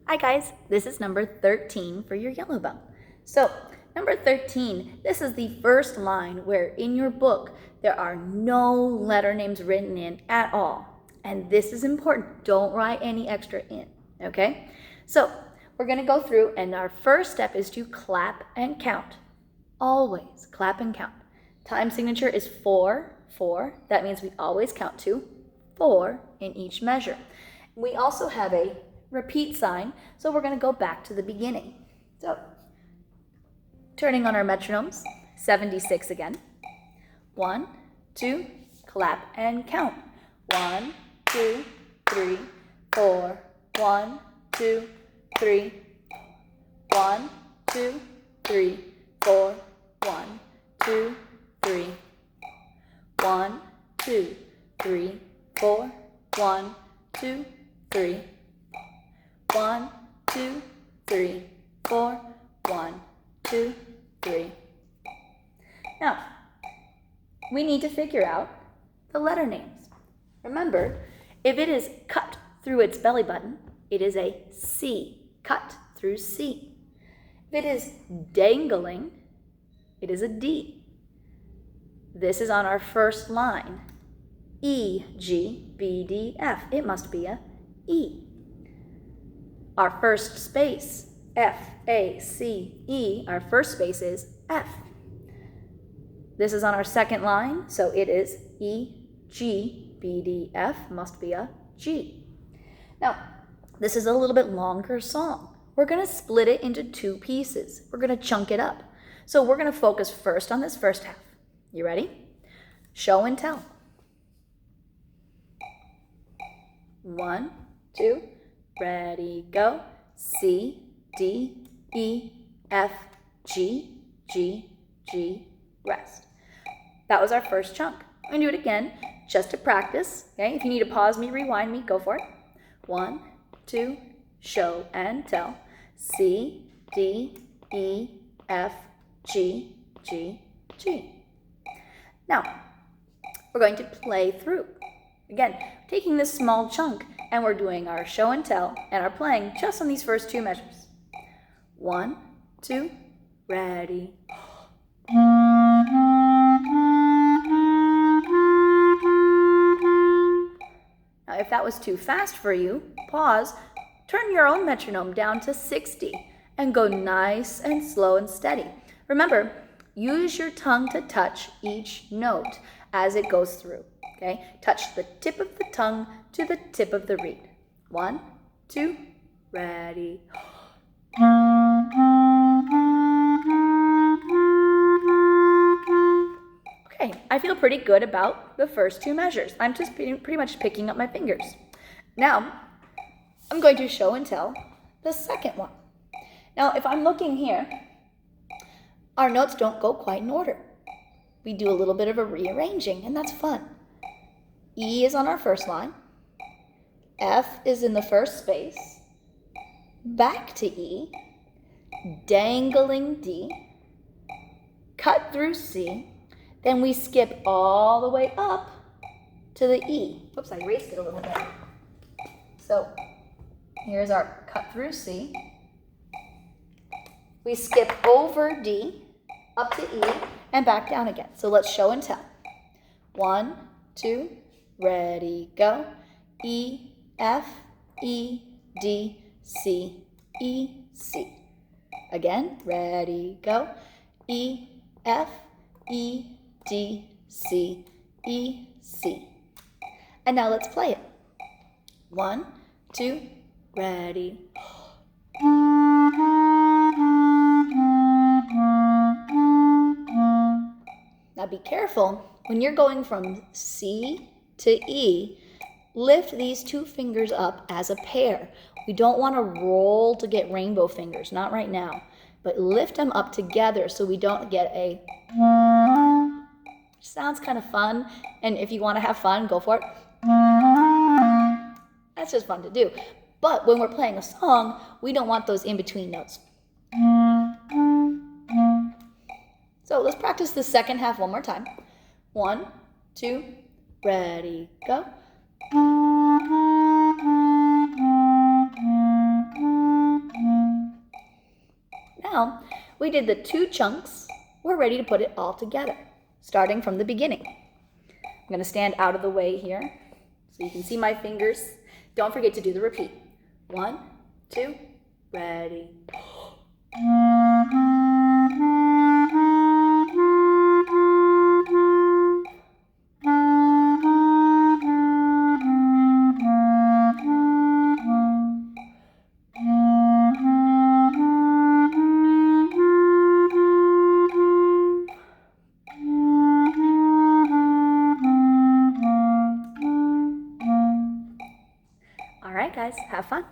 Hi guys, this is number 13 for your yellow bell. So, number 13, this is the first line where in your book there are no letter names written in at all. And this is important. Don't write any extra in, okay? So, we're going to go through and our first step is to clap and count. Always clap and count. Time signature is 4, 4. That means we always count to 4 in each measure. We also have a repeat sign, so we're going to go back to the beginning. So, turning on our metronomes, 76 again. 1, 2, clap and count. 1, 2, 3, 4. 1, 2, 3. 1, 2, 3, 4. 1, 2, 3. 1, 2, 3, 4. 1, 2, 3. 1, 2, 3, 4. 1, 2, 3. Now, we need to figure out the letter names. Remember, if it is cut through its belly button, it is a C. Cut through C. If it is dangling, it is a D. This is on our first line. E, G, B, D, F. It must be a E. Our first space, F, A, C, E. Our first space is F. This is on our second line, so it is E, G, B, D, F. Must be a G. Now, this is a little bit longer song. We're going to split it into two pieces. We're going to chunk it up. So we're going to focus first on this first half. You ready? Show and tell. 1, 2, ready, go. C, D, E, F, G, G, G, rest. That was our first chunk. I'm going to do it again just to practice. Okay? If you need to pause me, rewind me, go for it. 1, 2, show and tell. C, D, E, F, G, G, G. Now, we're going to play through. Again, taking this small chunk and we're doing our show and tell and our playing just on these first two measures. 1, 2, ready. Now, if that was too fast for you, pause, turn your own metronome down to 60 and go nice and slow and steady. Remember, use your tongue to touch each note as it goes through. Okay? Touch the tip of the tongue to the tip of the reed. 1, 2, ready. Okay, I feel pretty good about the first two measures. I'm just pretty much picking up my fingers. Now, I'm going to show and tell the second one. Now, if I'm looking here, our notes don't go quite in order. We do a little bit of a rearranging, and that's fun. E is on our first line. F is in the first space. Back to E. Dangling D. Cut through C. Then we skip all the way up to the E. Oops, I erased it a little bit. So here's our cut through C. We skip over D, up to E, and back down again. So let's show and tell. 1, 2, ready, go. E, F, E, D, C, E, C. Again, ready, go. E, F, E, D, C, E, C. And now let's play it. 1, 2, ready. Now be careful. When you're going from C to E, lift these two fingers up as a pair. We don't want to roll to get rainbow fingers, not right now. But lift them up together so we don't get a... Sounds kind of fun, and if you want to have fun, go for it. That's just fun to do. But when we're playing a song, we don't want those in-between notes. So let's practice the second half one more time. 1, 2, ready, go. now we did the 2 chunks. We're ready to put it all together, starting from the beginning. I'm going to stand out of the way here so you can see my fingers. Don't forget to do the repeat. 1, 2, ready. All right, guys, have fun.